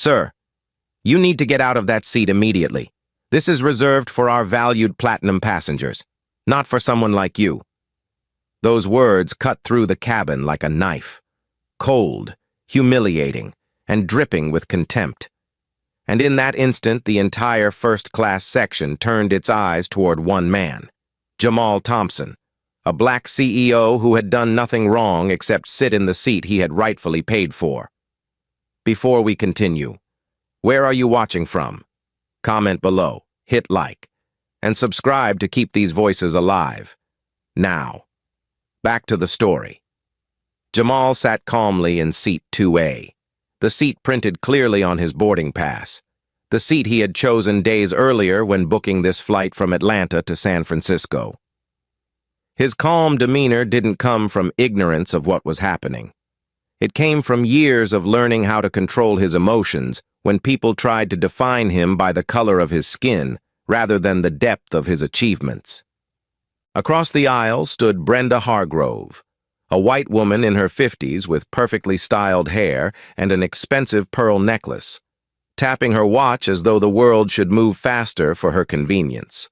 Sir, you need to get out of that seat immediately. This is reserved for our valued platinum passengers, not for someone like you. Those words cut through the cabin like a knife, cold, humiliating, and dripping with contempt. And in that instant, the entire first-class section turned its eyes toward one man, Jamal Thompson, a black CEO who had done nothing wrong except sit in the seat he had rightfully paid for. Before we continue, where are you watching from? Comment below, hit like, and subscribe to keep these voices alive. Now, back to the story. Jamal sat calmly in seat 2A, the seat printed clearly on his boarding pass, the seat he had chosen days earlier when booking this flight from Atlanta to San Francisco. His calm demeanor didn't come from ignorance of what was happening. It came from years of learning how to control his emotions when people tried to define him by the color of his skin rather than the depth of his achievements. Across the aisle stood Brenda Hargrove, a white woman in her 50s with perfectly styled hair and an expensive pearl necklace, tapping her watch as though the world should move faster for her convenience.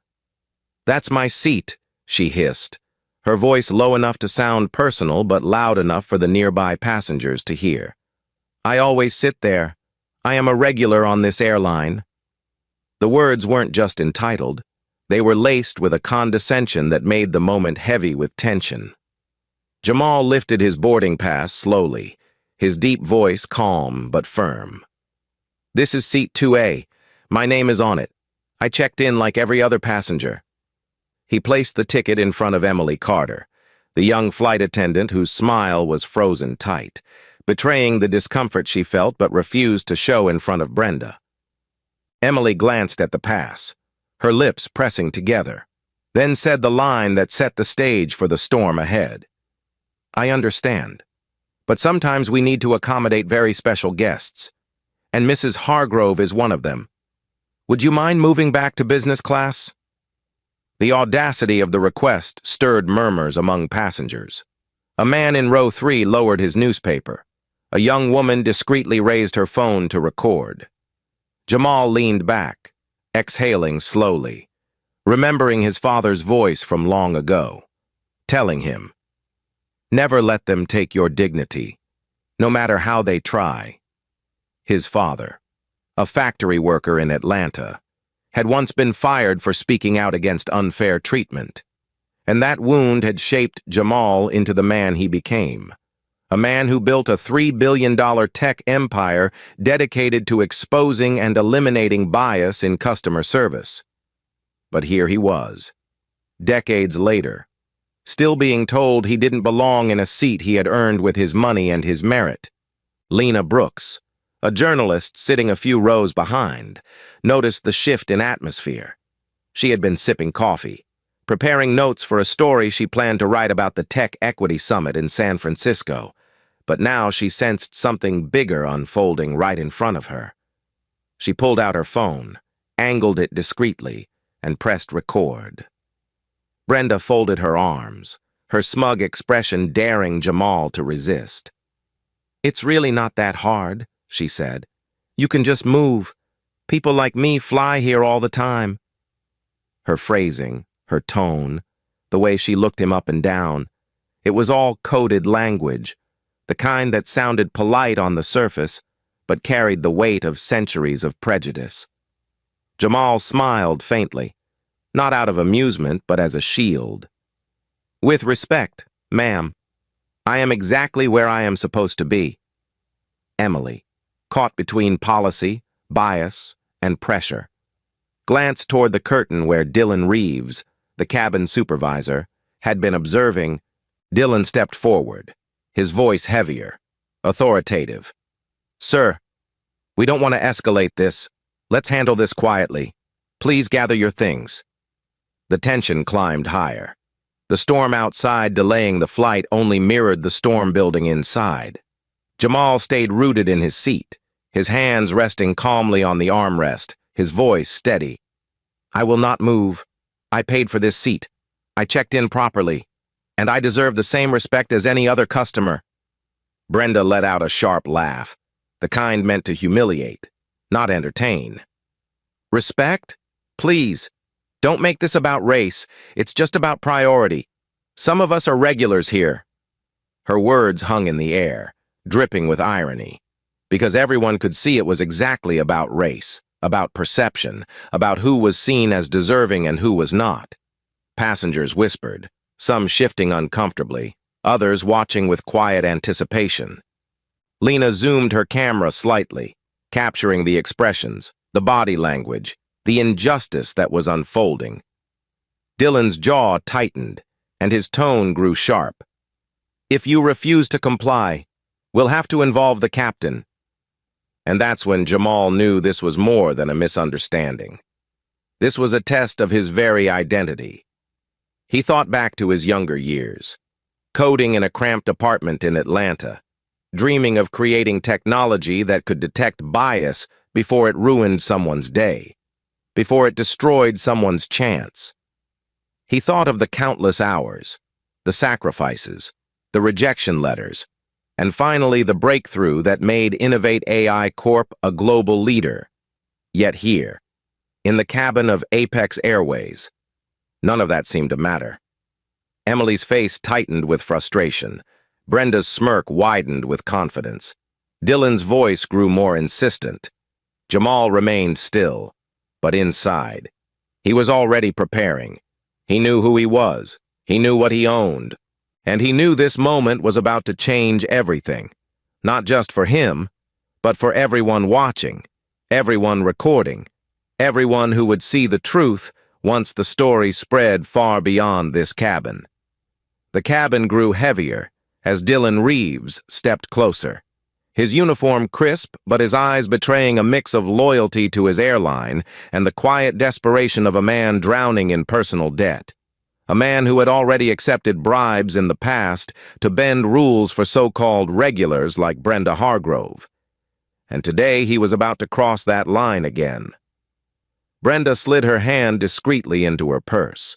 "That's my seat," she hissed, her voice low enough to sound personal but loud enough for the nearby passengers to hear. "I always sit there. I am a regular on this airline." The words weren't just entitled. They were laced with a condescension that made the moment heavy with tension. Jamal lifted his boarding pass slowly, his deep voice calm but firm. "This is seat 2A. My name is on it. I checked in like every other passenger." He placed the ticket in front of Emily Carter, the young flight attendant whose smile was frozen tight, betraying the discomfort she felt but refused to show in front of Brenda. Emily glanced at the pass, her lips pressing together, then said the line that set the stage for the storm ahead. "I understand, but sometimes we need to accommodate very special guests, and Mrs. Hargrove is one of them. Would you mind moving back to business class?" The audacity of the request stirred murmurs among passengers. A man in row 3 lowered his newspaper. A young woman discreetly raised her phone to record. Jamal leaned back, exhaling slowly, remembering his father's voice from long ago, telling him, "Never let them take your dignity, no matter how they try." His father, a factory worker in Atlanta, had once been fired for speaking out against unfair treatment, and that wound had shaped Jamal into the man he became, a man who built a $3 billion tech empire dedicated to exposing and eliminating bias in customer service. But here he was, decades later, still being told he didn't belong in a seat he had earned with his money and his merit. Lena Brooks, a journalist sitting a few rows behind, noticed the shift in atmosphere. She had been sipping coffee, preparing notes for a story she planned to write about the Tech Equity Summit in San Francisco, but now she sensed something bigger unfolding right in front of her. She pulled out her phone, angled it discreetly, and pressed record. Brenda folded her arms, her smug expression daring Jamal to resist. "It's really not that hard," she said. "You can just move. People like me fly here all the time." Her phrasing, her tone, the way she looked him up and down, it was all coded language, the kind that sounded polite on the surface, but carried the weight of centuries of prejudice. Jamal smiled faintly, not out of amusement, but as a shield. "With respect, ma'am, I am exactly where I am supposed to be." Emily, caught between policy, bias, and pressure, glanced toward the curtain where Dylan Reeves, the cabin supervisor, had been observing. Dylan stepped forward, his voice heavier, authoritative. "Sir, we don't want to escalate this. Let's handle this quietly. Please gather your things." The tension climbed higher. The storm outside delaying the flight only mirrored the storm building inside. Jamal stayed rooted in his seat, his hands resting calmly on the armrest, his voice steady. "I will not move. I paid for this seat. I checked in properly, and I deserve the same respect as any other customer." Brenda let out a sharp laugh, the kind meant to humiliate, not entertain. Respect? Please, don't make this about race. It's just about priority. Some of us are regulars here. Her words hung in the air, dripping with irony, because everyone could see it was exactly about race, about perception, about who was seen as deserving and who was not. Passengers whispered, some shifting uncomfortably, others watching with quiet anticipation. Lena zoomed her camera slightly, capturing the expressions, the body language, the injustice that was unfolding. Dylan's jaw tightened, and his tone grew sharp. If you refuse to comply, we'll have to involve the captain. And that's when Jamal knew this was more than a misunderstanding. This was a test of his very identity. He thought back to his younger years, coding in a cramped apartment in Atlanta, dreaming of creating technology that could detect bias before it ruined someone's day, before it destroyed someone's chance. He thought of the countless hours, the sacrifices, the rejection letters, and finally the breakthrough that made Innovate AI Corp a global leader. Yet here, in the cabin of Apex Airways, none of that seemed to matter. Emily's face tightened with frustration. Brenda's smirk widened with confidence. Dylan's voice grew more insistent. Jamal remained still, but inside. He was already preparing. He knew who he was. He knew what he owned. And he knew this moment was about to change everything. Not just for him, but for everyone watching, everyone recording, everyone who would see the truth once the story spread far beyond this cabin. The cabin grew heavier as Dylan Reeves stepped closer. His uniform crisp, but his eyes betraying a mix of loyalty to his airline and the quiet desperation of a man drowning in personal debt. A man who had already accepted bribes in the past to bend rules for so-called regulars like Brenda Hargrove. And today he was about to cross that line again. Brenda slid her hand discreetly into her purse,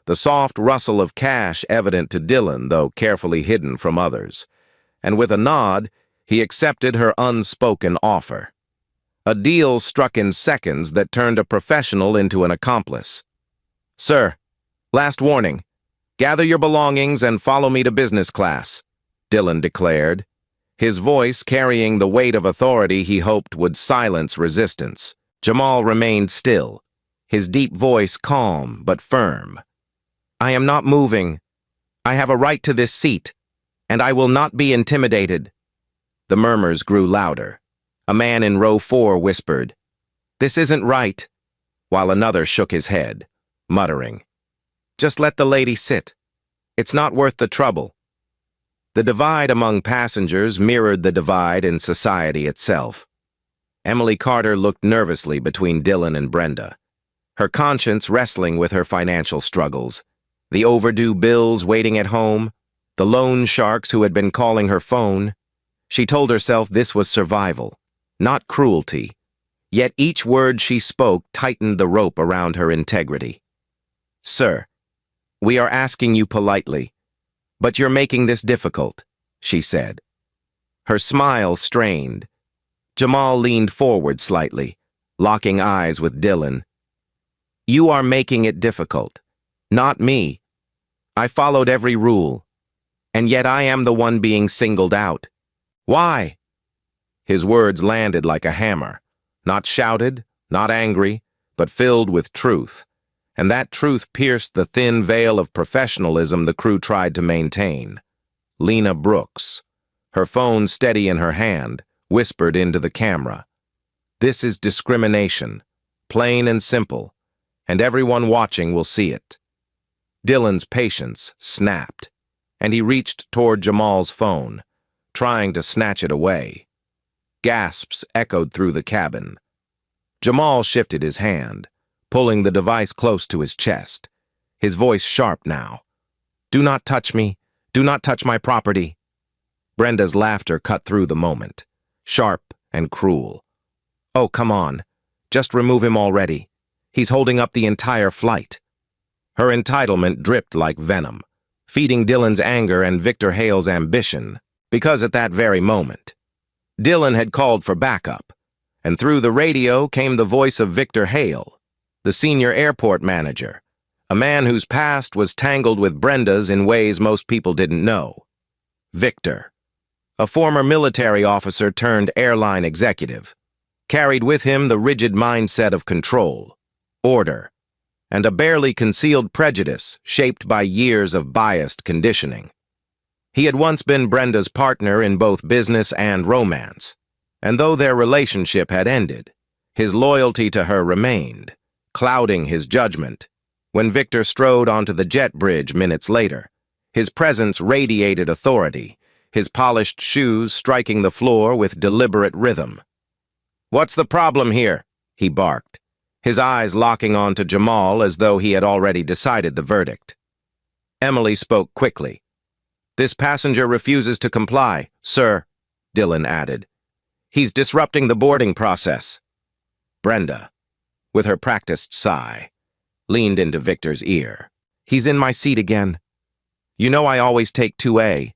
the soft rustle of cash evident to Dylan, though carefully hidden from others. And with a nod, he accepted her unspoken offer. A deal struck in seconds that turned a professional into an accomplice. "Sir, last warning. Gather your belongings and follow me to business class," Dylan declared, his voice carrying the weight of authority he hoped would silence resistance. Jamal remained still, his deep voice calm but firm. "I am not moving. I have a right to this seat, and I will not be intimidated." The murmurs grew louder. A man in row 4 whispered, "This isn't right," while another shook his head, muttering, "Just let the lady sit. It's not worth the trouble." The divide among passengers mirrored the divide in society itself. Emily Carter looked nervously between Dylan and Brenda, her conscience wrestling with her financial struggles, the overdue bills waiting at home, the loan sharks who had been calling her phone. She told herself this was survival, not cruelty, yet each word she spoke tightened the rope around her integrity. "Sir, we are asking you politely, but you're making this difficult," she said. Her smile strained. Jamal leaned forward slightly, locking eyes with Dylan. "You are making it difficult, not me. I followed every rule, and yet I am the one being singled out. Why?" His words landed like a hammer, not shouted, not angry, but filled with truth. And that truth pierced the thin veil of professionalism the crew tried to maintain. Lena Brooks, her phone steady in her hand, whispered into the camera, "This is discrimination, plain and simple, and everyone watching will see it." Dylan's patience snapped, and he reached toward Jamal's phone, trying to snatch it away. Gasps echoed through the cabin. Jamal shifted his hand, pulling the device close to his chest, his voice sharp now. "Do not touch me. Do not touch my property." Brenda's laughter cut through the moment, sharp and cruel. "Oh, come on. Just remove him already. He's holding up the entire flight." Her entitlement dripped like venom, feeding Dylan's anger and Victor Hale's ambition, because at that very moment, Dylan had called for backup, and through the radio came the voice of Victor Hale, the senior airport manager, a man whose past was tangled with Brenda's in ways most people didn't know. Victor, a former military officer turned airline executive, carried with him the rigid mindset of control, order, and a barely concealed prejudice shaped by years of biased conditioning. He had once been Brenda's partner in both business and romance, and though their relationship had ended, his loyalty to her remained, clouding his judgment. When Victor strode onto the jet bridge minutes later, his presence radiated authority, his polished shoes striking the floor with deliberate rhythm. "What's the problem here?" he barked, his eyes locking onto Jamal as though he had already decided the verdict. Emily spoke quickly. "This passenger refuses to comply, sir," Dylan added. "He's disrupting the boarding process." Brenda, with her practiced sigh, leaned into Victor's ear. "He's in my seat again. You know I always take 2A,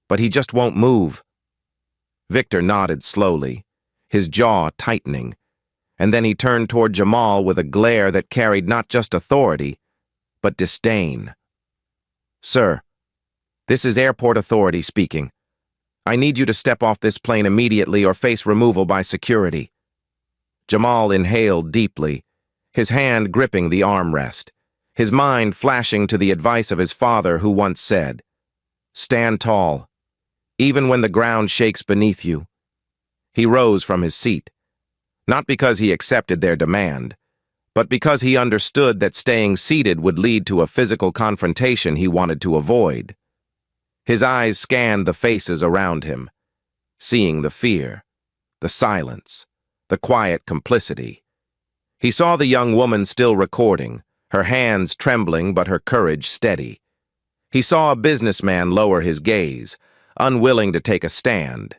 but he just won't move." Victor nodded slowly, his jaw tightening, and then he turned toward Jamal with a glare that carried not just authority, but disdain. "Sir, this is airport authority speaking. I need you to step off this plane immediately or face removal by security." Jamal inhaled deeply, his hand gripping the armrest, his mind flashing to the advice of his father who once said, "Stand tall, even when the ground shakes beneath you." He rose from his seat, not because he accepted their demand, but because he understood that staying seated would lead to a physical confrontation he wanted to avoid. His eyes scanned the faces around him, seeing the fear, the silence, the quiet complicity. He saw the young woman still recording, her hands trembling but her courage steady. He saw a businessman lower his gaze, unwilling to take a stand,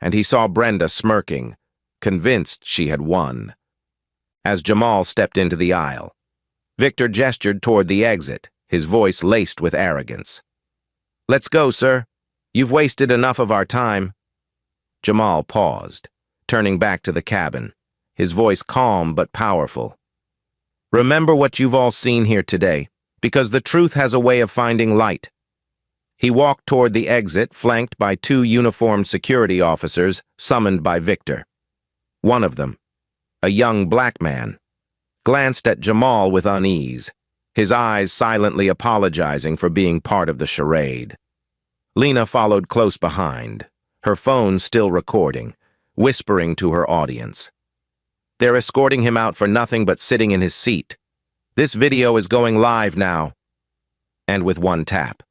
and he saw Brenda smirking, convinced she had won. As Jamal stepped into the aisle, Victor gestured toward the exit, his voice laced with arrogance. "Let's go, sir. You've wasted enough of our time." Jamal paused, turning back to the cabin, his voice calm but powerful. "Remember what you've all seen here today, because the truth has a way of finding light." He walked toward the exit, flanked by 2 uniformed security officers summoned by Victor. One of them, a young black man, glanced at Jamal with unease, his eyes silently apologizing for being part of the charade. Lena followed close behind, her phone still recording, whispering to her audience. "They're escorting him out for nothing but sitting in his seat. This video is going live now." And with one tap,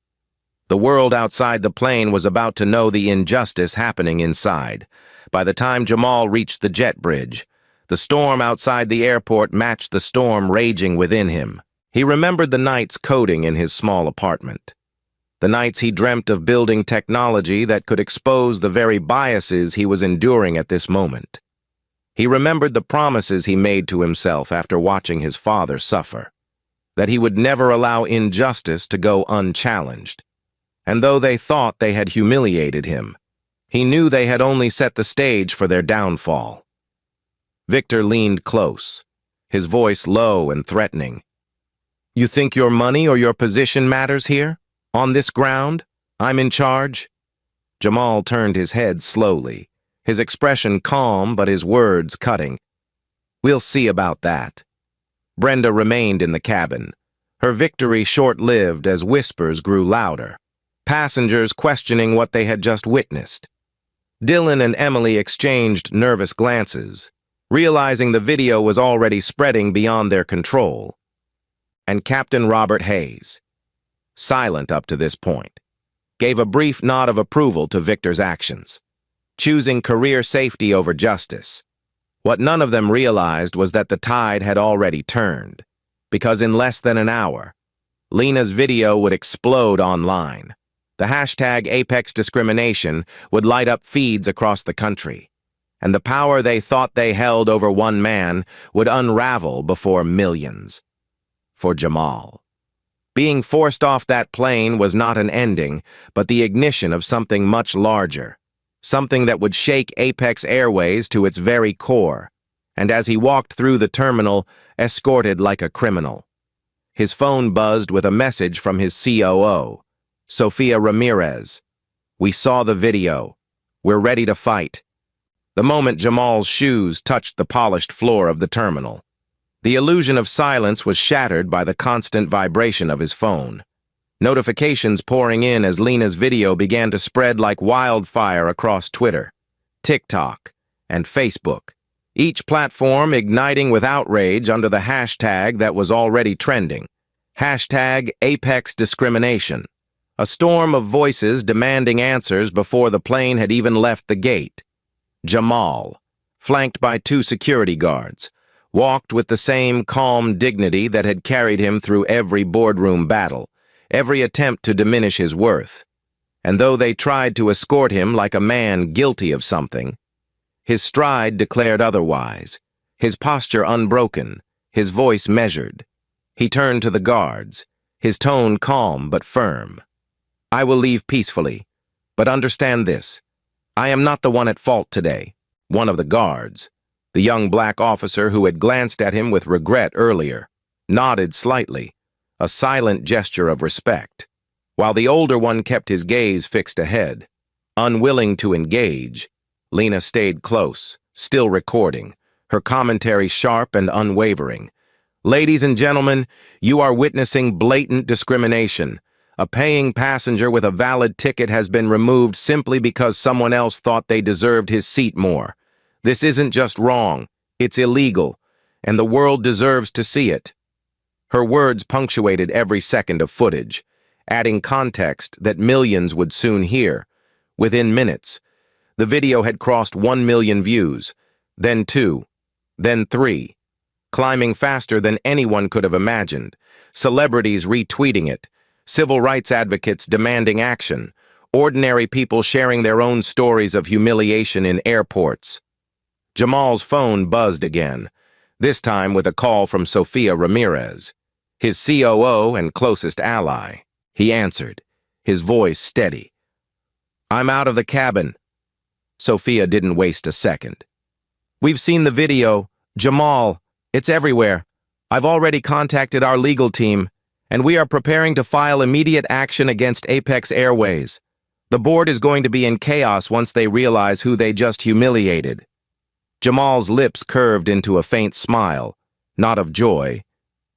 the world outside the plane was about to know the injustice happening inside. By the time Jamal reached the jet bridge, the storm outside the airport matched the storm raging within him. He remembered the nights coding in his small apartment, the nights he dreamt of building technology that could expose the very biases he was enduring at this moment. He remembered the promises he made to himself after watching his father suffer, that he would never allow injustice to go unchallenged. And though they thought they had humiliated him, he knew they had only set the stage for their downfall. Victor leaned close, his voice low and threatening. "You think your money or your position matters here? On this ground? I'm in charge?" Jamal turned his head slowly, his expression calm but his words cutting. "We'll see about that." Brenda remained in the cabin, her victory short-lived as whispers grew louder, passengers questioning what they had just witnessed. Dylan and Emily exchanged nervous glances, realizing the video was already spreading beyond their control. And Captain Robert Hayes, silent up to this point, gave a brief nod of approval to Victor's actions, choosing career safety over justice. What none of them realized was that the tide had already turned, because in less than an hour, Lena's video would explode online. The hashtag Apex Discrimination would light up feeds across the country, and the power they thought they held over one man would unravel before millions. For Jamal, being forced off that plane was not an ending, but the ignition of something much larger. something that would shake Apex Airways to its very core, and as he walked through the terminal, escorted like a criminal. His phone buzzed with a message from his COO, Sofia Ramirez. "We saw the video. We're ready to fight." The moment Jamal's shoes touched the polished floor of the terminal, the illusion of silence was shattered by the constant vibration of his phone. Notifications pouring in as Lena's video began to spread like wildfire across Twitter, TikTok, and Facebook, each platform igniting with outrage under the hashtag that was already trending, #ApexDiscrimination, a storm of voices demanding answers before the plane had even left the gate. Jamal, flanked by 2 security guards, walked with the same calm dignity that had carried him through every boardroom battle, every attempt to diminish his worth. And though they tried to escort him like a man guilty of something, his stride declared otherwise, his posture unbroken, his voice measured. He turned to the guards, his tone calm but firm. "I will leave peacefully, but understand this. I am not the one at fault today." One of the guards, the young black officer who had glanced at him with regret earlier, nodded slightly, a silent gesture of respect, while the older one kept his gaze fixed ahead. Unwilling to engage, Lena stayed close, still recording, her commentary sharp and unwavering. "Ladies and gentlemen, you are witnessing blatant discrimination. A paying passenger with a valid ticket has been removed simply because someone else thought they deserved his seat more. This isn't just wrong, it's illegal, and the world deserves to see it." Her words punctuated every second of footage, adding context that millions would soon hear. Within minutes, the video had crossed 1 million views, then 2, then 3, climbing faster than anyone could have imagined, celebrities retweeting it, civil rights advocates demanding action, ordinary people sharing their own stories of humiliation in airports. Jamal's phone buzzed again, this time with a call from Sofia Ramirez, his COO and closest ally. He answered, his voice steady. "I'm out of the cabin." Sofia didn't waste a second. "We've seen the video. Jamal, it's everywhere. I've already contacted our legal team, and we are preparing to file immediate action against Apex Airways. The board is going to be in chaos once they realize who they just humiliated." Jamal's lips curved into a faint smile, not of joy,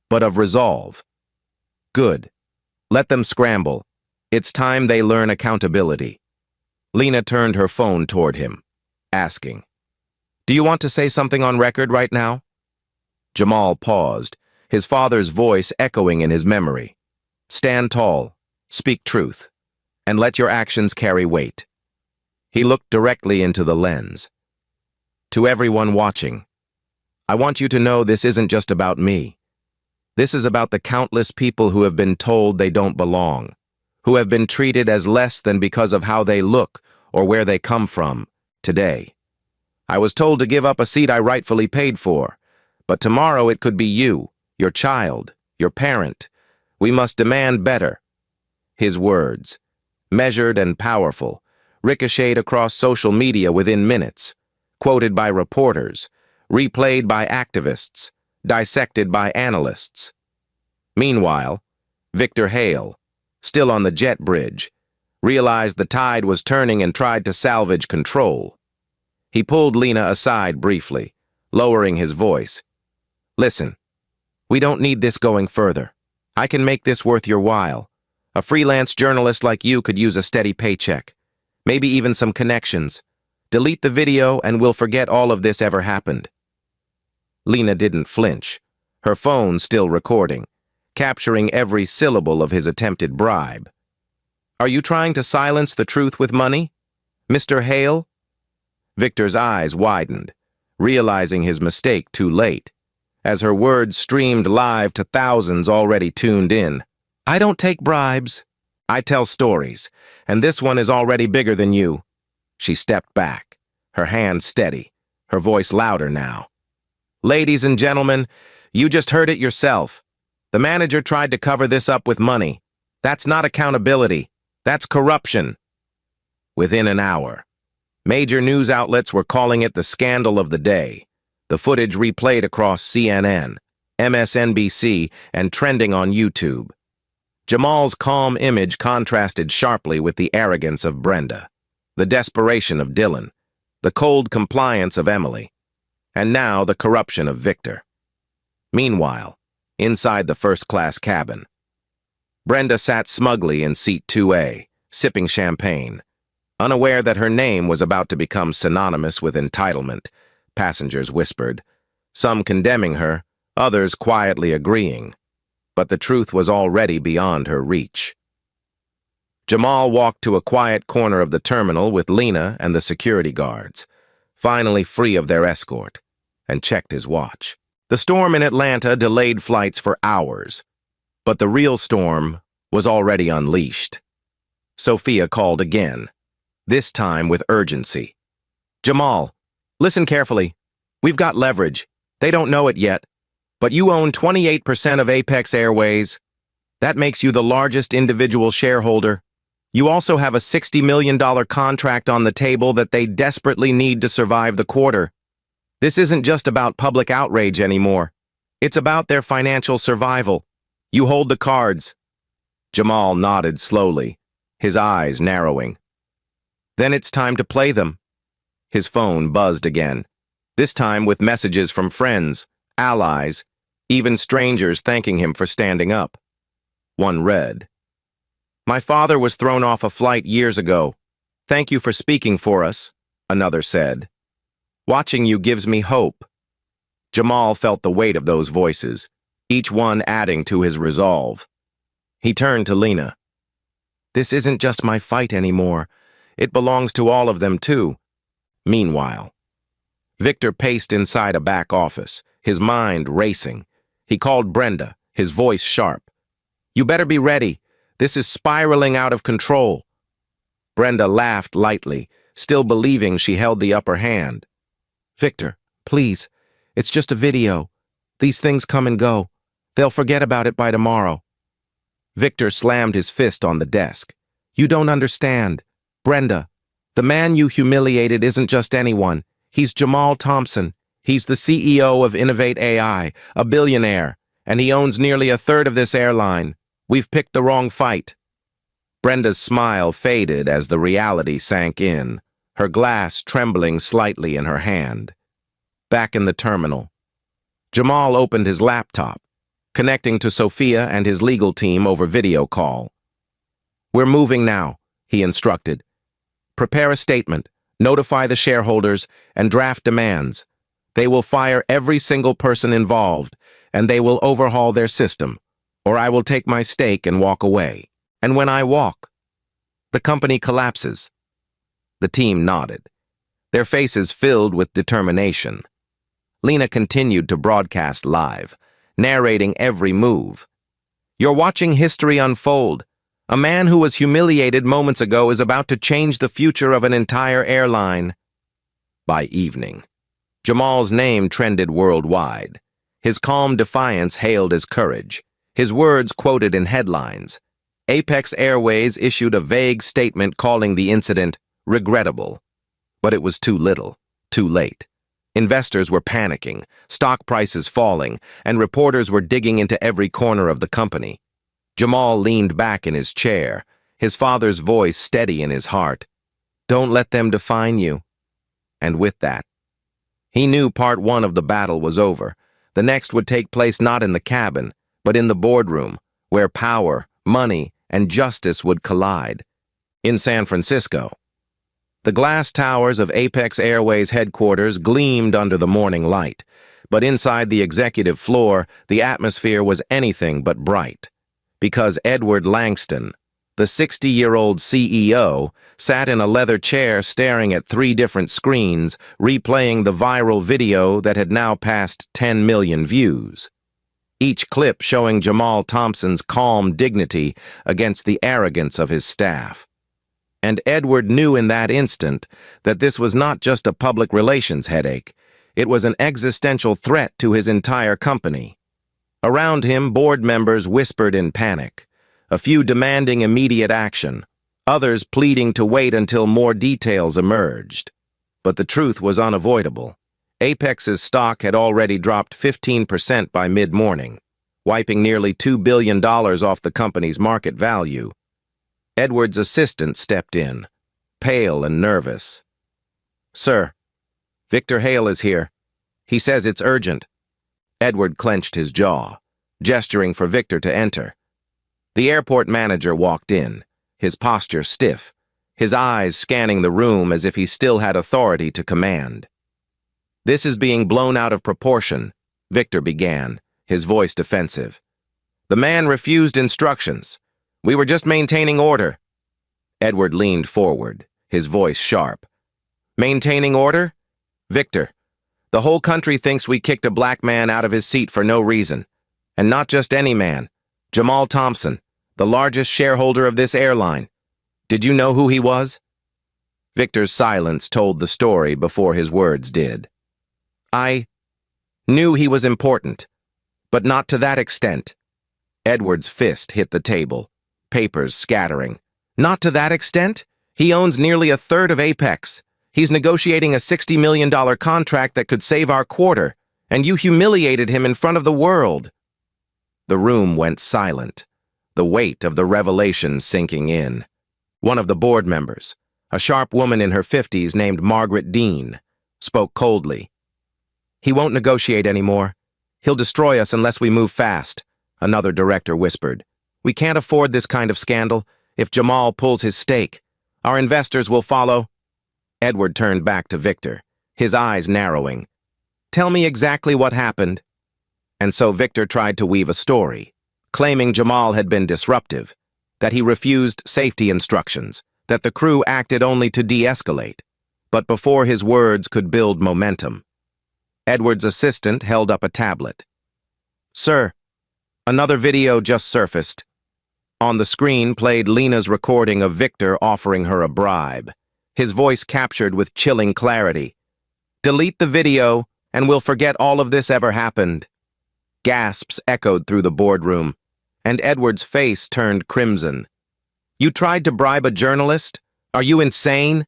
but of resolve. "Good. Let them scramble. It's time they learn accountability." Lena turned her phone toward him, asking, "Do you want to say something on record right now?" Jamal paused, his father's voice echoing in his memory. "Stand tall, speak truth, and let your actions carry weight." He looked directly into the lens. "To everyone watching, I want you to know this isn't just about me. This is about the countless people who have been told they don't belong, who have been treated as less than because of how they look or where they come from today. I was told to give up a seat I rightfully paid for, but tomorrow it could be you, your child, your parent. We must demand better." His words, measured and powerful, ricocheted across social media within minutes, quoted by reporters, replayed by activists, dissected by analysts. Meanwhile, Victor Hale, still on the jet bridge, realized the tide was turning and tried to salvage control. He pulled Lena aside briefly, lowering his voice. "Listen, we don't need this going further. I can make this worth your while. A freelance journalist like you could use a steady paycheck, maybe even some connections. Delete the video and we'll forget all of this ever happened." Lena didn't flinch, her phone still recording, capturing every syllable of his attempted bribe. "Are you trying to silence the truth with money, Mr. Hale?" Victor's eyes widened, realizing his mistake too late, as her words streamed live to thousands already tuned in. "I don't take bribes. I tell stories, and this one is already bigger than you." She stepped back, her hand steady, her voice louder now. "Ladies and gentlemen, you just heard it yourself. The manager tried to cover this up with money. That's not accountability. That's corruption." Within an hour, Major news outlets were calling it the scandal of the day. The footage replayed across CNN, MSNBC, and trending on YouTube. Jamal's calm image contrasted sharply with the arrogance of Brenda, the desperation of Dylan, the cold compliance of Emily, and now the corruption of Victor. Meanwhile, inside the first-class cabin, Brenda sat smugly in seat 2A, sipping champagne. Unaware that her name was about to become synonymous with entitlement, passengers whispered, some condemning her, others quietly agreeing. But the truth was already beyond her reach. Jamal walked to a quiet corner of the terminal with Lena and the security guards, finally free of their escort, and checked his watch. The storm in Atlanta delayed flights for hours, but the real storm was already unleashed. Sophia called again, this time with urgency. Jamal, listen carefully. We've got leverage. They don't know it yet, but you own 28% of Apex Airways. That makes you the largest individual shareholder. You also have a $60 million contract on the table that they desperately need to survive the quarter. This isn't just about public outrage anymore. It's about their financial survival. You hold the cards. Jamal nodded slowly, his eyes narrowing. Then it's time to play them. His phone buzzed again, this time with messages from friends, allies, even strangers thanking him for standing up. One read, "My father was thrown off a flight years ago. Thank you for speaking for us," another said. "Watching you gives me hope." Jamal felt the weight of those voices, each one adding to his resolve. He turned to Lena. "This isn't just my fight anymore. It belongs to all of them, too." Meanwhile, Victor paced inside a back office, his mind racing. He called Brenda, his voice sharp. "You better be ready. This is spiraling out of control." Brenda laughed lightly, still believing she held the upper hand. "Victor, please, it's just a video. These things come and go. They'll forget about it by tomorrow." Victor slammed his fist on the desk. "You don't understand. Brenda, the man you humiliated isn't just anyone. He's Jamal Thompson. He's the CEO of Innovate AI, a billionaire, and he owns nearly a third of this airline. We've picked the wrong fight." Brenda's smile faded as the reality sank in, her glass trembling slightly in her hand. Back in the terminal, Jamal opened his laptop, connecting to Sophia and his legal team over video call. "We're moving now," he instructed. "Prepare a statement, notify the shareholders, and draft demands. They will fire every single person involved, and they will overhaul their system, or I will take my stake and walk away. And when I walk, the company collapses." The team nodded, their faces filled with determination. Lena continued to broadcast live, narrating every move. "You're watching history unfold. A man who was humiliated moments ago is about to change the future of an entire airline." By evening, Jamal's name trended worldwide. His calm defiance hailed as courage, his words quoted in headlines. Apex Airways issued a vague statement calling the incident regrettable. But it was too little, too late. Investors were panicking, stock prices falling, and reporters were digging into every corner of the company. Jamal leaned back in his chair, his father's voice steady in his heart. "Don't let them define you." And with that, he knew part one of the battle was over. The next would take place not in the cabin, but in the boardroom, where power, money, and justice would collide. In San Francisco, the glass towers of Apex Airways headquarters gleamed under the morning light, but inside the executive floor, the atmosphere was anything but bright. Because Edward Langston, the 60-year-old CEO, sat in a leather chair staring at 3 different screens, replaying the viral video that had now passed 10 million views. Each clip showing Jamal Thompson's calm dignity against the arrogance of his staff. And Edward knew in that instant that this was not just a public relations headache, it was an existential threat to his entire company. Around him, board members whispered in panic, a few demanding immediate action, others pleading to wait until more details emerged. But the truth was unavoidable. Apex's stock had already dropped 15% by mid-morning, wiping nearly $2 billion off the company's market value. Edward's assistant stepped in, pale and nervous. "Sir, Victor Hale is here. He says it's urgent." Edward clenched his jaw, gesturing for Victor to enter. The airport manager walked in, his posture stiff, his eyes scanning the room as if he still had authority to command. "This is being blown out of proportion," Victor began, his voice defensive. "The man refused instructions. We were just maintaining order." Edward leaned forward, his voice sharp. "Maintaining order? Victor, the whole country thinks we kicked a black man out of his seat for no reason. And not just any man. Jamal Thompson, the largest shareholder of this airline. Did you know who he was?" Victor's silence told the story before his words did. "I knew he was important, but not to that extent." Edward's fist hit the table, papers scattering. "Not to that extent? He owns nearly a third of Apex. He's negotiating a $60 million contract that could save our quarter, and you humiliated him in front of the world." The room went silent, the weight of the revelation sinking in. One of the board members, a sharp woman in her 50s named Margaret Dean, spoke coldly. "He won't negotiate anymore. He'll destroy us unless we move fast," another director whispered. "We can't afford this kind of scandal. If Jamal pulls his stake, our investors will follow." Edward turned back to Victor, his eyes narrowing. "Tell me exactly what happened." And so Victor tried to weave a story, claiming Jamal had been disruptive, that he refused safety instructions, that the crew acted only to de-escalate. But before his words could build momentum, Edward's assistant held up a tablet. "Sir, another video just surfaced." On the screen played Lena's recording of Victor offering her a bribe, his voice captured with chilling clarity. "Delete the video, and we'll forget all of this ever happened." Gasps echoed through the boardroom, and Edward's face turned crimson. "You tried to bribe a journalist? Are you insane?"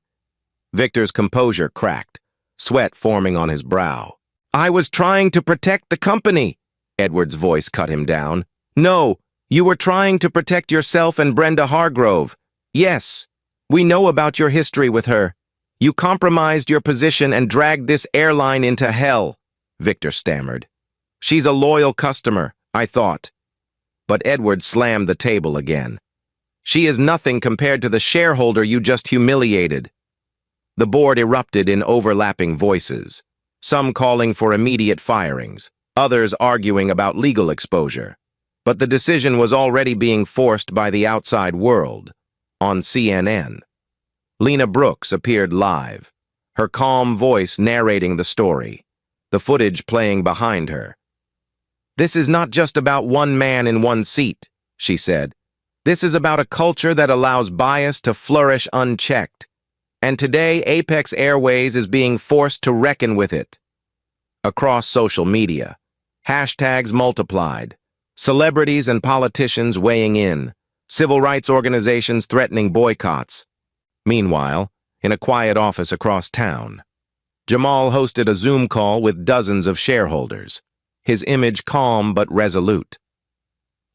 Victor's composure cracked, sweat forming on his brow. "I was trying to protect the company," Edward's voice cut him down. "No, you were trying to protect yourself and Brenda Hargrove. Yes, we know about your history with her. You compromised your position and dragged this airline into hell," Victor stammered. "She's a loyal customer, I thought." But Edward slammed the table again. "She is nothing compared to the shareholder you just humiliated." The board erupted in overlapping voices, some calling for immediate firings, others arguing about legal exposure. But the decision was already being forced by the outside world. On CNN, Lena Brooks appeared live, her calm voice narrating the story, the footage playing behind her. "This is not just about one man in one seat," she said. "This is about a culture that allows bias to flourish unchecked. And today, Apex Airways is being forced to reckon with it." Across social media, hashtags multiplied, celebrities and politicians weighing in, civil rights organizations threatening boycotts. Meanwhile, in a quiet office across town, Jamal hosted a Zoom call with dozens of shareholders, his image calm but resolute.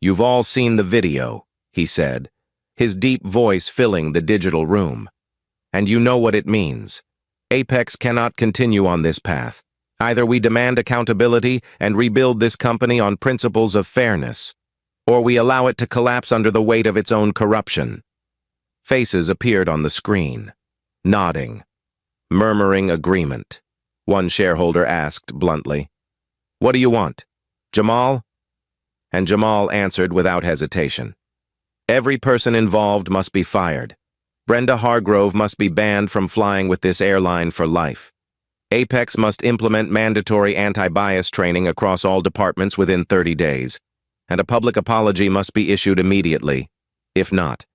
"You've all seen the video," he said, his deep voice filling the digital room. "And you know what it means. Apex cannot continue on this path. Either we demand accountability and rebuild this company on principles of fairness, or we allow it to collapse under the weight of its own corruption." Faces appeared on the screen, nodding, murmuring agreement. One shareholder asked bluntly, "What do you want, Jamal?" And Jamal answered without hesitation. "Every person involved must be fired. Brenda Hargrove must be banned from flying with this airline for life. Apex must implement mandatory anti-bias training across all departments within 30 days, and a public apology must be issued immediately. If not,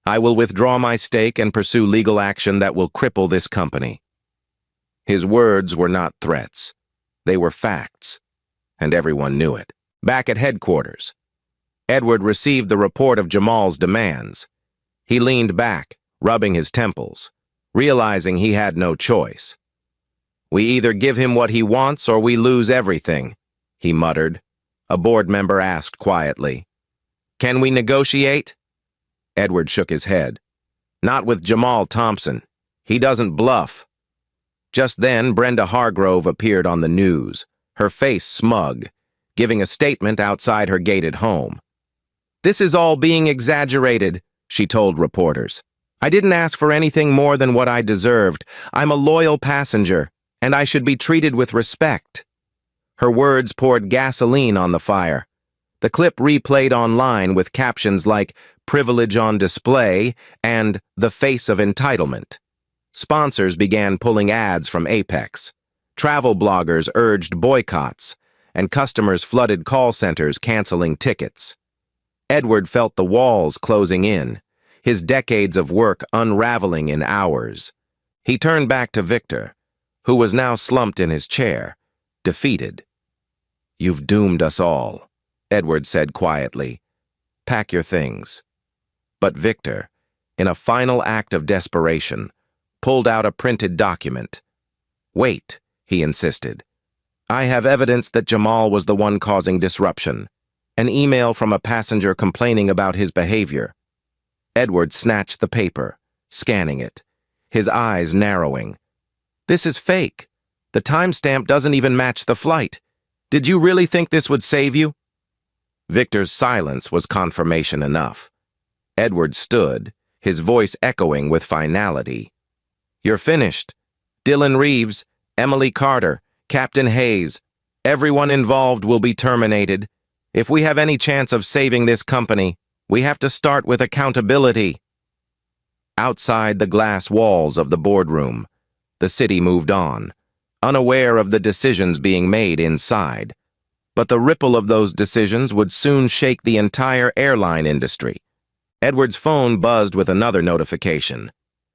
I will withdraw my stake and pursue legal action that will cripple this company." His words were not threats. They were facts, and everyone knew it. Back at headquarters, Edward received the report of Jamal's demands. He leaned back, rubbing his temples, realizing he had no choice. We either give him what he wants or we lose everything, he muttered. A board member asked quietly. Can we negotiate? Edward shook his head. Not with Jamal Thompson. He doesn't bluff. Just then, Brenda Hargrove appeared on the news, her face smug, giving a statement outside her gated home. This is all being exaggerated, she told reporters. I didn't ask for anything more than what I deserved. I'm a loyal passenger, and I should be treated with respect. Her words poured gasoline on the fire. The clip replayed online with captions like "Privilege on Display" and "The Face of Entitlement." Sponsors began pulling ads from Apex. Travel bloggers urged boycotts, and customers flooded call centers canceling tickets. Edward felt the walls closing in, his decades of work unraveling in hours. He turned back to Victor, who was now slumped in his chair, defeated. You've doomed us all, Edward said quietly. Pack your things. But Victor, in a final act of desperation, pulled out a printed document. Wait, he insisted. I have evidence that Jamal was the one causing disruption. An email from a passenger complaining about his behavior. Edward snatched the paper, scanning it, his eyes narrowing. This is fake. The timestamp doesn't even match the flight. Did you really think this would save you? Victor's silence was confirmation enough. Edward stood, his voice echoing with finality. You're finished. Dylan Reeves, Emily Carter, Captain Hayes, everyone involved will be terminated. If we have any chance of saving this company, we have to start with accountability. Outside the glass walls of the boardroom, the city moved on, unaware of the decisions being made inside. But the ripple of those decisions would soon shake the entire airline industry. Edward's phone buzzed with another notification.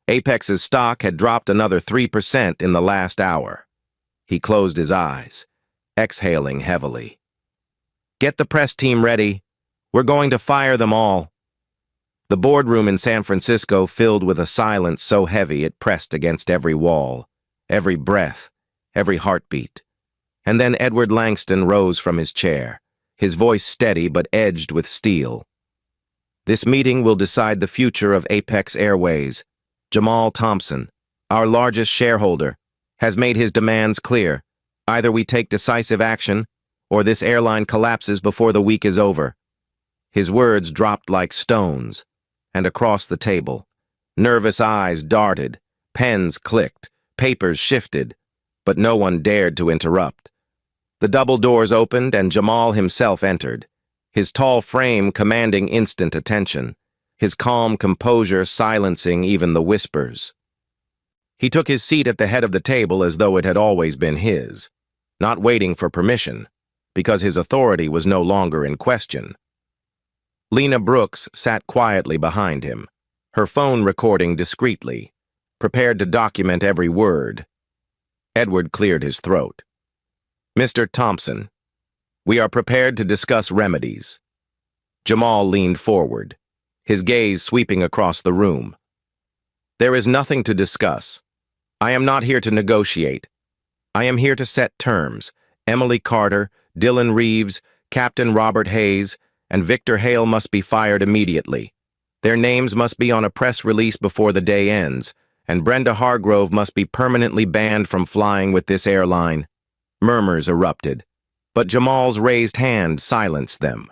Apex's stock had dropped another 3% in the last hour. He closed his eyes, exhaling heavily. Get the press team ready. We're going to fire them all. The boardroom in San Francisco filled with a silence so heavy it pressed against every wall, every breath, every heartbeat. And then Edward Langston rose from his chair, his voice steady but edged with steel. This meeting will decide the future of Apex Airways. Jamal Thompson, our largest shareholder, has made his demands clear. Either we take decisive action, or this airline collapses before the week is over. His words dropped like stones, and across the table, nervous eyes darted, pens clicked, papers shifted, but no one dared to interrupt. The double doors opened and Jamal himself entered, his tall frame commanding instant attention, his calm composure silencing even the whispers. He took his seat at the head of the table as though it had always been his, not waiting for permission, because his authority was no longer in question. Lena Brooks sat quietly behind him, her phone recording discreetly, prepared to document every word. Edward cleared his throat. Mr. Thompson, we are prepared to discuss remedies. Jamal leaned forward, his gaze sweeping across the room. There is nothing to discuss. I am not here to negotiate. I am here to set terms. Emily Carter, Dylan Reeves, Captain Robert Hayes, and Victor Hale must be fired immediately. Their names must be on a press release before the day ends, and Brenda Hargrove must be permanently banned from flying with this airline. Murmurs erupted, but Jamal's raised hand silenced them.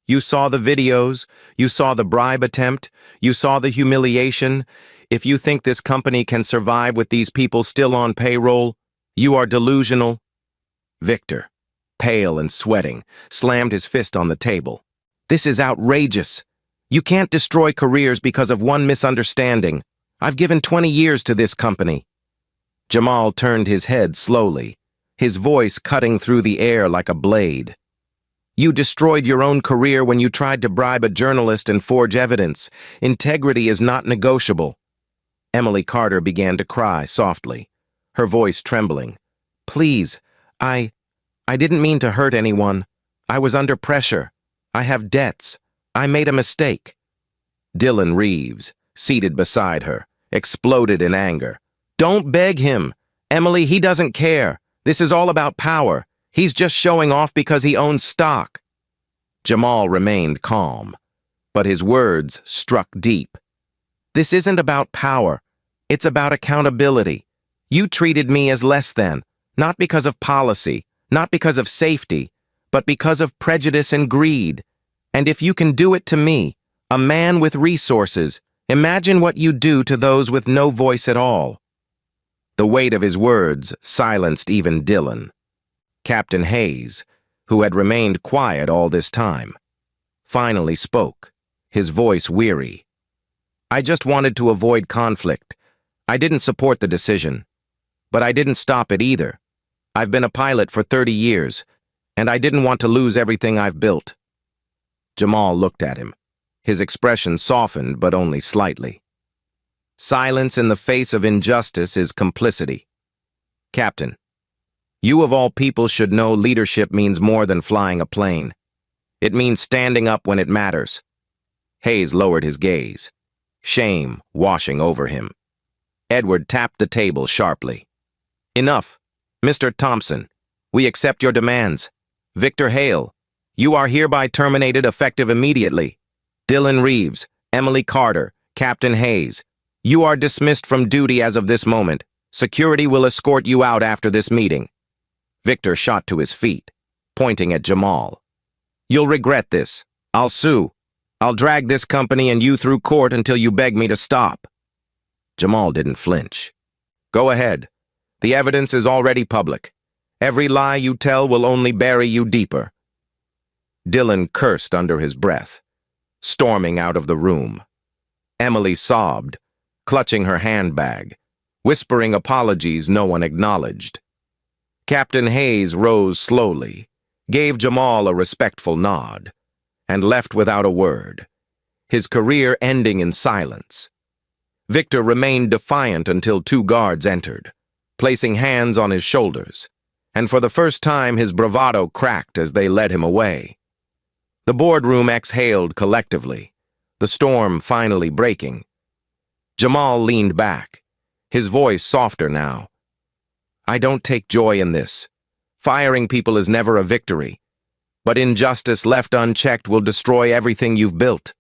You saw the videos, you saw the bribe attempt, you saw the humiliation. If you think this company can survive with these people still on payroll, you are delusional. Victor, pale and sweating, slammed his fist on the table. This is outrageous. You can't destroy careers because of one misunderstanding. I've given 20 years to this company. Jamal turned his head slowly, his voice cutting through the air like a blade. You destroyed your own career when you tried to bribe a journalist and forge evidence. Integrity is not negotiable. Emily Carter began to cry softly, her voice trembling. Please, I didn't mean to hurt anyone. I was under pressure. I have debts. I made a mistake. Dylan Reeves, seated beside her, exploded in anger. Don't beg him. Emily, he doesn't care. This is all about power. He's just showing off because he owns stock. Jamal remained calm, but his words struck deep. This isn't about power. It's about accountability. You treated me as less than, not because of policy, not because of safety, but because of prejudice and greed. And if you can do it to me, a man with resources, imagine what you do to those with no voice at all. The weight of his words silenced even Dillon. Captain Hayes, who had remained quiet all this time, finally spoke, his voice weary. I just wanted to avoid conflict. I didn't support the decision, but I didn't stop it either. I've been a pilot for 30 years, and I didn't want to lose everything I've built. Jamal looked at him. His expression softened, but only slightly. Silence in the face of injustice is complicity. Captain, you of all people should know leadership means more than flying a plane. It means standing up when it matters. Hayes lowered his gaze, shame washing over him. Edward tapped the table sharply. Enough. Mr. Thompson, we accept your demands. Victor Hale, you are hereby terminated effective immediately. Dillon Reeves, Emily Carter, Captain Hayes, you are dismissed from duty as of this moment. Security will escort you out after this meeting. Victor shot to his feet, pointing at Jamal. You'll regret this. I'll sue. I'll drag this company and you through court until you beg me to stop. Jamal didn't flinch. Go ahead. The evidence is already public. Every lie you tell will only bury you deeper. Dillon cursed under his breath, storming out of the room. Emily sobbed, clutching her handbag, whispering apologies no one acknowledged. Captain Hayes rose slowly, gave Jamal a respectful nod, and left without a word, his career ending in silence. Victor remained defiant until two guards entered, placing hands on his shoulders, and for the first time his bravado cracked as they led him away. The boardroom exhaled collectively, the storm finally breaking. Jamal leaned back, his voice softer now. I don't take joy in this. Firing people is never a victory, but injustice left unchecked will destroy everything you've built.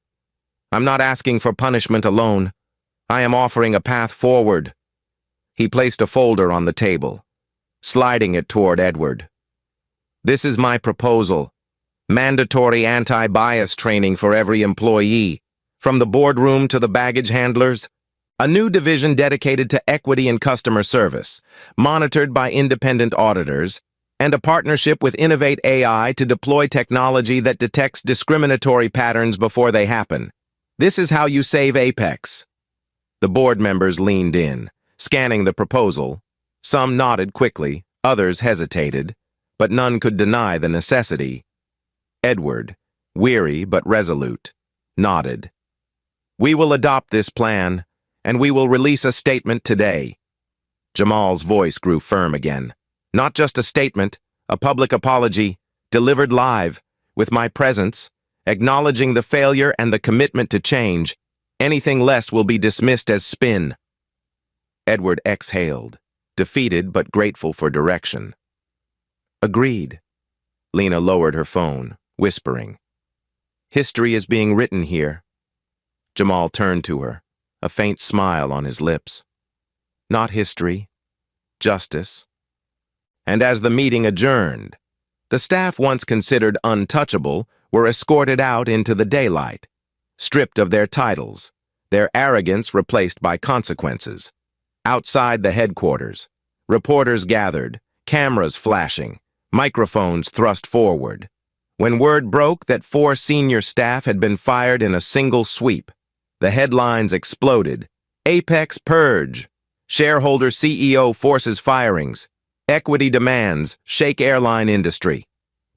I'm not asking for punishment alone. I am offering a path forward. He placed a folder on the table, sliding it toward Edward. This is my proposal. Mandatory anti-bias training for every employee, from the boardroom to the baggage handlers. A new division dedicated to equity and customer service, monitored by independent auditors, and a partnership with Innovate AI to deploy technology that detects discriminatory patterns before they happen. This is how you save Apex. The board members leaned in, scanning the proposal. Some nodded quickly, others hesitated, but none could deny the necessity. Edward, weary but resolute, nodded. We will adopt this plan, and we will release a statement today. Jamal's voice grew firm again. Not just a statement, a public apology, delivered live, with my presence, acknowledging the failure and the commitment to change. Anything less will be dismissed as spin. Edward exhaled, defeated but grateful for direction. Agreed. Lena lowered her phone, whispering. History is being written here. Jamal turned to her, a faint smile on his lips. Not history, justice. And as the meeting adjourned, the staff once considered untouchable were escorted out into the daylight, stripped of their titles, their arrogance replaced by consequences. Outside the headquarters, reporters gathered, cameras flashing, microphones thrust forward. When word broke that 4 senior staff had been fired in a single sweep, the headlines exploded. Apex purge. Shareholder CEO forces firings. Equity demands shake airline industry.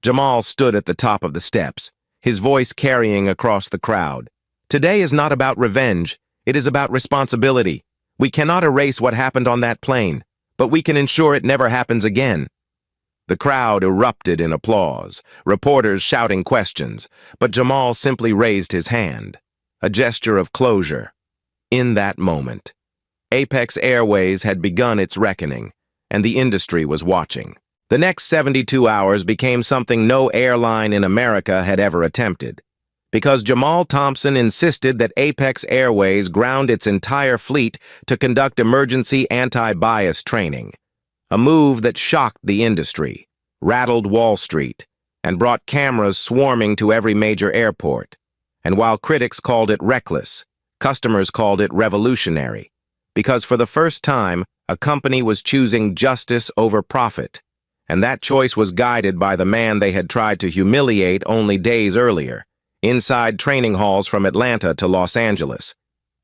Jamal stood at the top of the steps, his voice carrying across the crowd. Today is not about revenge. It is about responsibility. We cannot erase what happened on that plane, but we can ensure it never happens again. The crowd erupted in applause, reporters shouting questions, but Jamal simply raised his hand, a gesture of closure. In that moment, Apex Airways had begun its reckoning, and the industry was watching. The next 72 hours became something no airline in America had ever attempted, because Jamal Thompson insisted that Apex Airways ground its entire fleet to conduct emergency anti-bias training, a move that shocked the industry, rattled Wall Street, and brought cameras swarming to every major airport. And while critics called it reckless, customers called it revolutionary, because for the first time, a company was choosing justice over profit, and that choice was guided by the man they had tried to humiliate only days earlier, inside training halls from Atlanta to Los Angeles.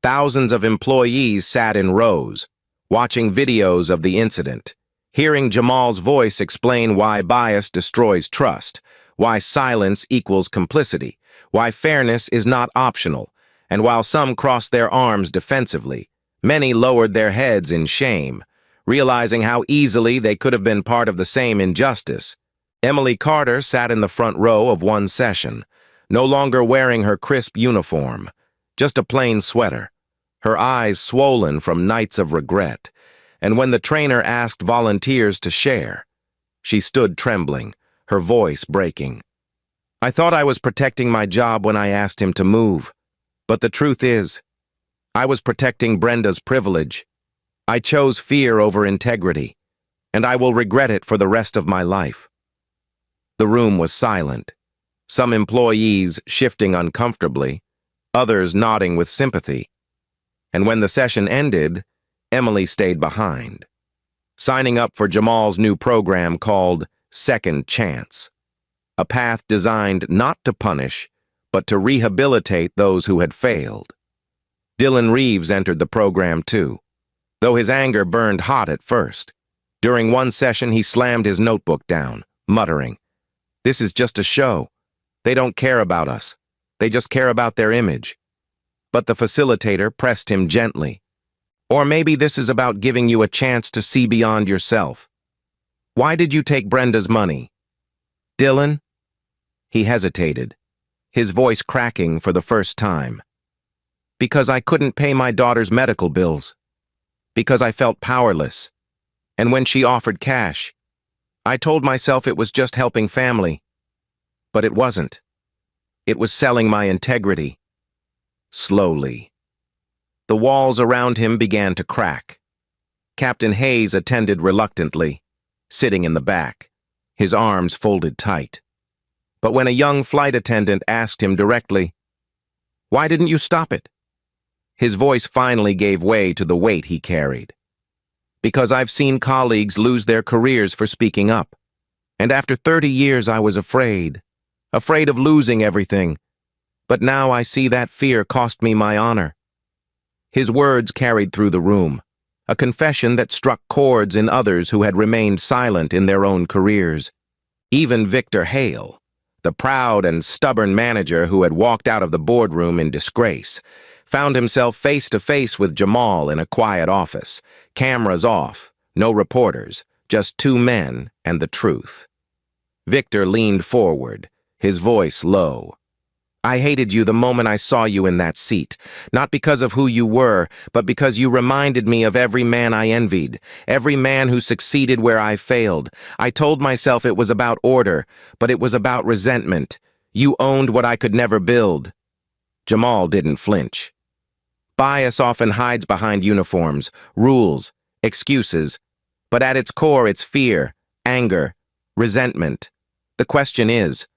Thousands of employees sat in rows, watching videos of the incident, hearing Jamal's voice explain why bias destroys trust, why silence equals complicity, why fairness is not optional, and while some crossed their arms defensively, many lowered their heads in shame, realizing how easily they could have been part of the same injustice. Emily Carter sat in the front row of one session, no longer wearing her crisp uniform, just a plain sweater, her eyes swollen from nights of regret, and when the trainer asked volunteers to share, she stood trembling, her voice breaking. I thought I was protecting my job when I asked him to move, but the truth is, I was protecting Brenda's privilege. I chose fear over integrity, and I will regret it for the rest of my life. The room was silent, some employees shifting uncomfortably, others nodding with sympathy. And when the session ended, Emily stayed behind, signing up for Jamal's new program called Second Chance, a path designed not to punish, but to rehabilitate those who had failed. Dylan Reeves entered the program too, though his anger burned hot at first. During one session, he slammed his notebook down, muttering, "This is just a show. They don't care about us. They just care about their image." But the facilitator pressed him gently. "Or maybe this is about giving you a chance to see beyond yourself. Why did you take Brenda's money?" "Dylan?" He hesitated, his voice cracking for the first time. "Because I couldn't pay my daughter's medical bills. Because I felt powerless. And when she offered cash, I told myself it was just helping family. But it wasn't. It was selling my integrity." Slowly. The walls around him began to crack. Captain Hayes attended reluctantly, sitting in the back, his arms folded tight. But when a young flight attendant asked him directly, "Why didn't you stop it?" his voice finally gave way to the weight he carried. "Because I've seen colleagues lose their careers for speaking up. And after 30 years I was afraid of losing everything. But now I see that fear cost me my honor." His words carried through the room, a confession that struck chords in others who had remained silent in their own careers. Even Victor Hale, the proud and stubborn manager who had walked out of the boardroom in disgrace, found himself face to face with Jamal in a quiet office, cameras off, no reporters, just two men and the truth. Victor leaned forward, his voice low. "I hated you the moment I saw you in that seat, not because of who you were, but because you reminded me of every man I envied, every man who succeeded where I failed. I told myself it was about order, but it was about resentment. You owned what I could never build." Jamal didn't flinch. Bias often hides behind uniforms, rules, excuses, but at its core it's fear, anger, resentment. The question is,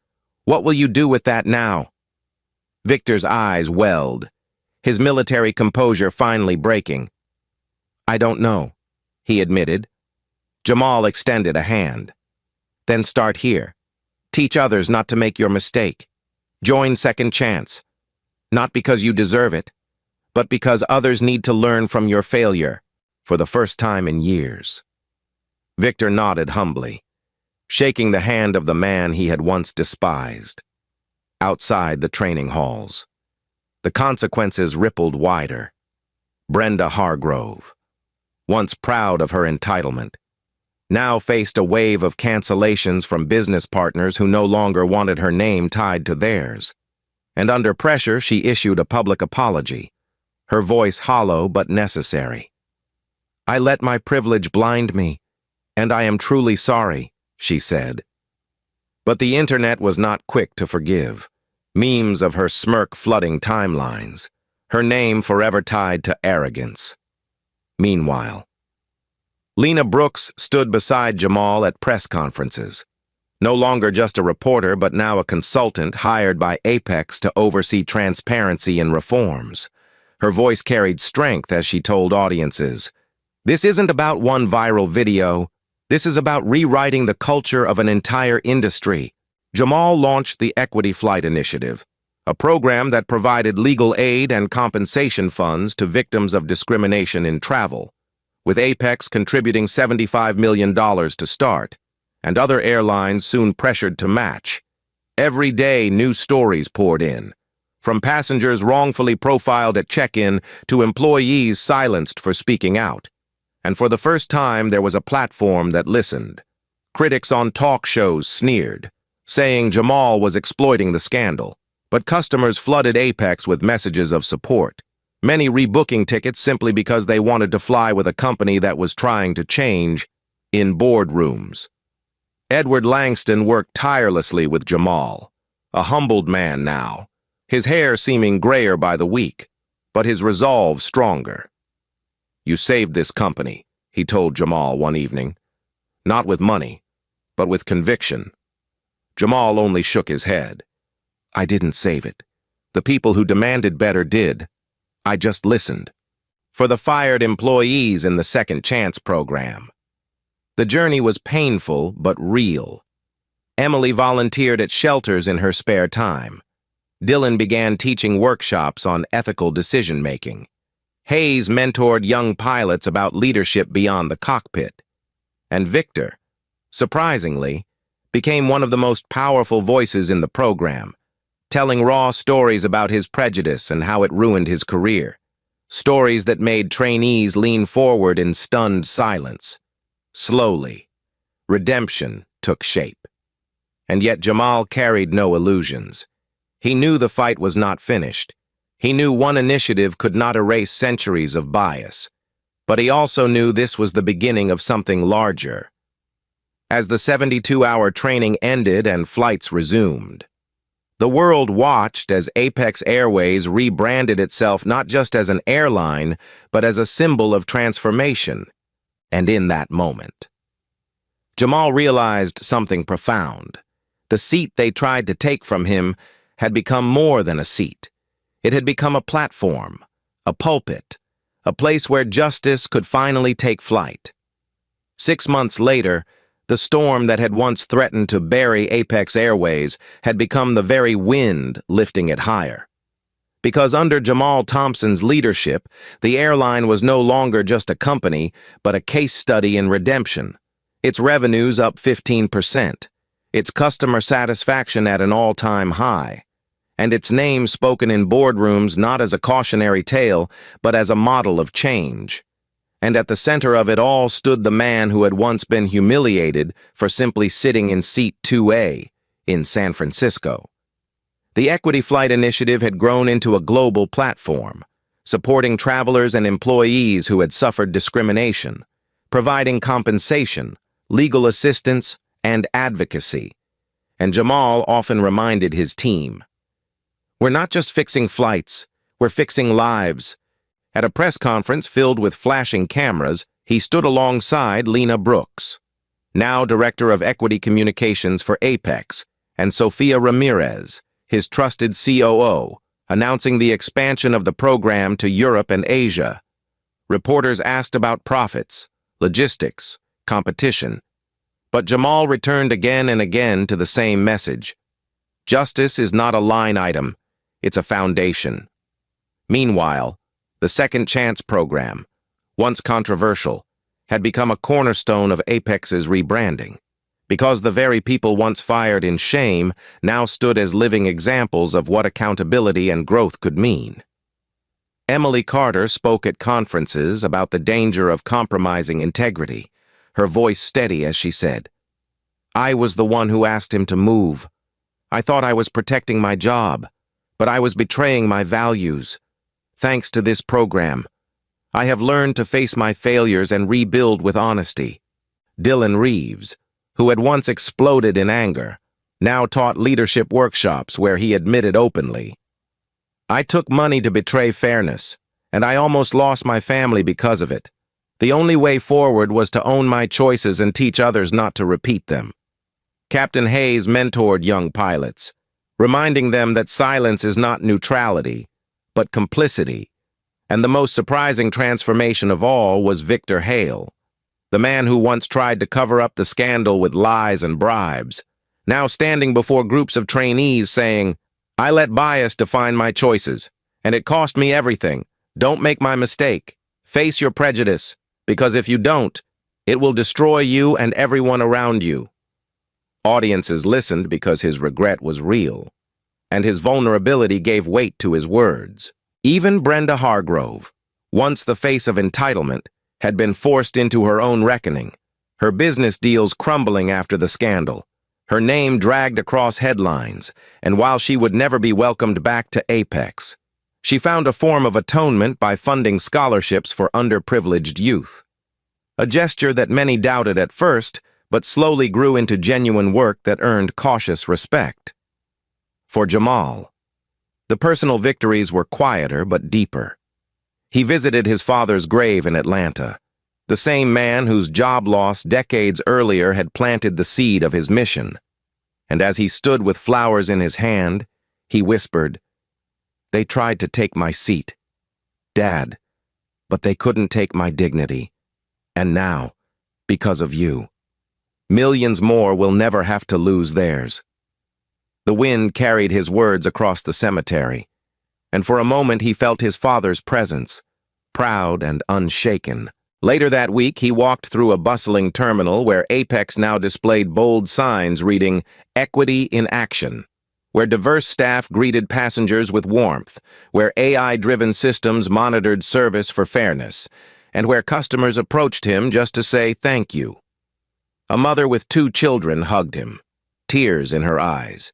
what will you do with that now? Victor's eyes welled, his military composure finally breaking. "I don't know," he admitted. Jamal extended a hand. "Then start here. Teach others not to make your mistake. Join Second Chance. Not because you deserve it, but because others need to learn from your failure for the first time in years." Victor nodded humbly, shaking the hand of the man he had once despised. Outside the training halls, the consequences rippled wider. Brenda Hargrove, once proud of her entitlement, now faced a wave of cancellations from business partners who no longer wanted her name tied to theirs. And under pressure, she issued a public apology, her voice hollow but necessary. "I let my privilege blind me. "And I am truly sorry," she said. But the internet was not quick to forgive. Memes of her smirk flooding timelines, her name forever tied to arrogance. Meanwhile, Lena Brooks stood beside Jamal at press conferences. No longer just a reporter, but now a consultant hired by Apex to oversee transparency and reforms. Her voice carried strength as she told audiences, "This isn't about one viral video. This is about rewriting the culture of an entire industry." Jamal launched the Equity Flight Initiative, a program that provided legal aid and compensation funds to victims of discrimination in travel, with Apex contributing $75 million to start, and other airlines soon pressured to match. Every day, new stories poured in, from passengers wrongfully profiled at check-in to employees silenced for speaking out. And for the first time, there was a platform that listened. Critics on talk shows sneered, saying Jamal was exploiting the scandal, but customers flooded Apex with messages of support, many rebooking tickets simply because they wanted to fly with a company that was trying to change in boardrooms. Edward Langston worked tirelessly with Jamal, a humbled man now, his hair seeming grayer by the week, but his resolve stronger. "You saved this company," he told Jamal one evening. "Not with money, but with conviction." Jamal only shook his head. "I didn't save it. The people who demanded better did. I just listened." For the fired employees in the Second Chance program, the journey was painful but real. Emily volunteered at shelters in her spare time. Dylan began teaching workshops on ethical decision-making. Hayes mentored young pilots about leadership beyond the cockpit. And Victor, surprisingly, became one of the most powerful voices in the program, telling raw stories about his prejudice and how it ruined his career. Stories that made trainees lean forward in stunned silence. Slowly, redemption took shape. And yet Jamal carried no illusions. He knew the fight was not finished. He knew one initiative could not erase centuries of bias. But he also knew this was the beginning of something larger. As the 72-hour training ended and flights resumed, the world watched as Apex Airways rebranded itself not just as an airline, but as a symbol of transformation. And in that moment, Jamal realized something profound. The seat they tried to take from him had become more than a seat. It had become a platform, a pulpit, a place where justice could finally take flight. 6 months later, the storm that had once threatened to bury Apex Airways had become the very wind lifting it higher. Because under Jamal Thompson's leadership, the airline was no longer just a company, but a case study in redemption. Its revenues up 15%, its customer satisfaction at an all-time high, and its name spoken in boardrooms not as a cautionary tale, but as a model of change. And at the center of it all stood the man who had once been humiliated for simply sitting in seat 2A in San Francisco. The Equity Flight Initiative had grown into a global platform, supporting travelers and employees who had suffered discrimination, providing compensation, legal assistance, and advocacy. And Jamal often reminded his team, "We're not just fixing flights, we're fixing lives." At a press conference filled with flashing cameras, he stood alongside Lena Brooks, now Director of Equity Communications for Apex, and Sofia Ramirez, his trusted COO, announcing the expansion of the program to Europe and Asia. Reporters asked about profits, logistics, competition. But Jamal returned again and again to the same message. Justice is not a line item, it's a foundation. Meanwhile, the Second Chance program, once controversial, had become a cornerstone of Apex's rebranding, because the very people once fired in shame now stood as living examples of what accountability and growth could mean. Emily Carter spoke at conferences about the danger of compromising integrity, her voice steady as she said, "I was the one who asked him to move. I thought I was protecting my job, but I was betraying my values. Thanks to this program, I have learned to face my failures and rebuild with honesty." Dylan Reeves, who had once exploded in anger, now taught leadership workshops where he admitted openly, "I took money to betray fairness, and I almost lost my family because of it. The only way forward was to own my choices and teach others not to repeat them." Captain Hayes mentored young pilots, reminding them that silence is not neutrality, but complicity. And the most surprising transformation of all was Victor Hale, the man who once tried to cover up the scandal with lies and bribes, now standing before groups of trainees saying, "I let bias define my choices, and it cost me everything. Don't make my mistake. Face your prejudice, because if you don't, it will destroy you and everyone around you." Audiences listened because his regret was real, and his vulnerability gave weight to his words. Even Brenda Hargrove, once the face of entitlement, had been forced into her own reckoning, her business deals crumbling after the scandal, her name dragged across headlines, and while she would never be welcomed back to Apex, she found a form of atonement by funding scholarships for underprivileged youth. A gesture that many doubted at first, but slowly grew into genuine work that earned cautious respect. For Jamal, the personal victories were quieter but deeper. He visited his father's grave in Atlanta, the same man whose job loss decades earlier had planted the seed of his mission. And as he stood with flowers in his hand, he whispered, "They tried to take my seat, Dad, but they couldn't take my dignity. And now, because of you, millions more will never have to lose theirs." The wind carried his words across the cemetery, and for a moment he felt his father's presence, proud and unshaken. Later that week, he walked through a bustling terminal where Apex now displayed bold signs reading "Equity in Action," where diverse staff greeted passengers with warmth, where AI-driven systems monitored service for fairness, and where customers approached him just to say thank you. A mother with 2 children hugged him, tears in her eyes.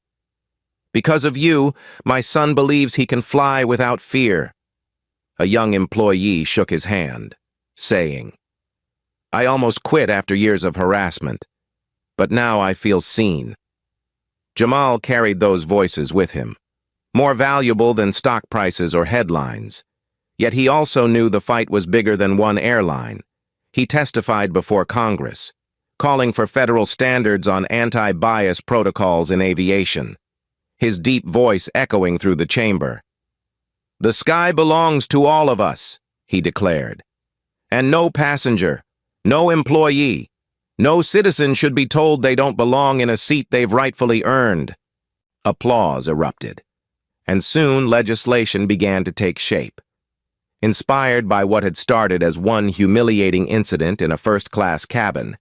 "Because of you, my son believes he can fly without fear." A young employee shook his hand, saying, "I almost quit after years of harassment, but now I feel seen." Jamal carried those voices with him, more valuable than stock prices or headlines. Yet he also knew the fight was bigger than one airline. He testified before Congress, calling for federal standards on anti-bias protocols in aviation, his deep voice echoing through the chamber. "The sky belongs to all of us," he declared. "And no passenger, no employee, no citizen should be told they don't belong in a seat they've rightfully earned." Applause erupted, and soon legislation began to take shape. Inspired by what had started as one humiliating incident in a first-class cabin,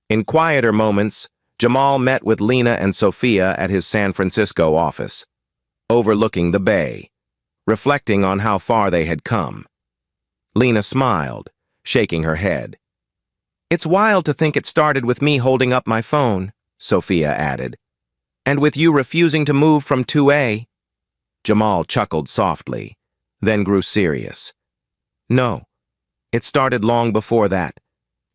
in quieter moments, Jamal met with Lena and Sophia at his San Francisco office, overlooking the bay, reflecting on how far they had come. Lena smiled, shaking her head. "It's wild to think it started with me holding up my phone," Sophia added, "and with you refusing to move from 2A. Jamal chuckled softly, then grew serious. "No, it started long before that.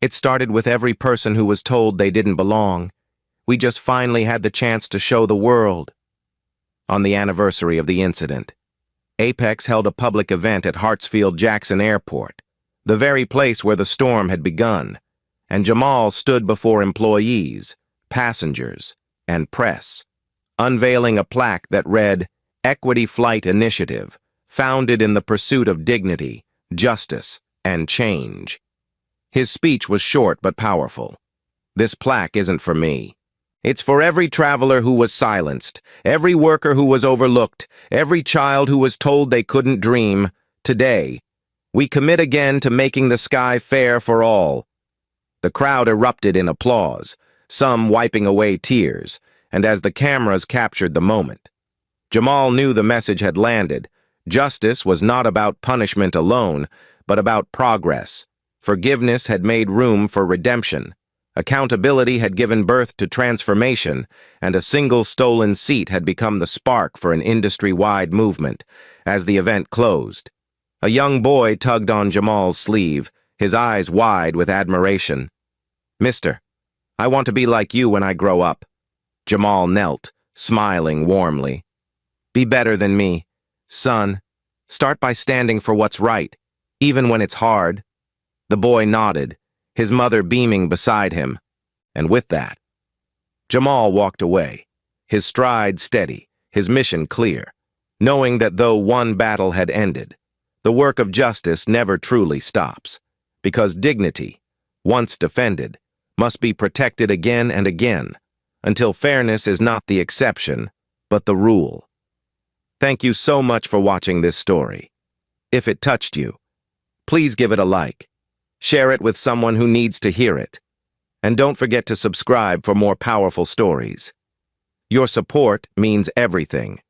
It started with every person who was told they didn't belong. We just finally had the chance to show the world." On the anniversary of the incident, Apex held a public event at Hartsfield-Jackson Airport, the very place where the storm had begun, and Jamal stood before employees, passengers, and press, unveiling a plaque that read, "Equity Flight Initiative, founded in the pursuit of dignity, justice, and change." His speech was short but powerful. "This plaque isn't for me. It's for every traveler who was silenced, every worker who was overlooked, every child who was told they couldn't dream. Today, we commit again to making the sky fair for all." The crowd erupted in applause, some wiping away tears, and as the cameras captured the moment, Jamal knew the message had landed. Justice was not about punishment alone, but about progress. Forgiveness had made room for redemption. Accountability had given birth to transformation, and a single stolen seat had become the spark for an industry-wide movement. As the event closed, a young boy tugged on Jamal's sleeve, his eyes wide with admiration. Mister, I want to be like you when I grow up. Jamal knelt, smiling warmly. Be better than me. Son, start by standing for what's right, even when it's hard. The boy nodded, his mother beaming beside him. And with that, Jamal walked away, his stride steady, his mission clear, knowing that though one battle had ended, the work of justice never truly stops, because dignity, once defended, must be protected again and again, until fairness is not the exception, but the rule. Thank you so much for watching this story. If it touched you, please give it a like, share it with someone who needs to hear it, and don't forget to subscribe for more powerful stories. Your support means everything.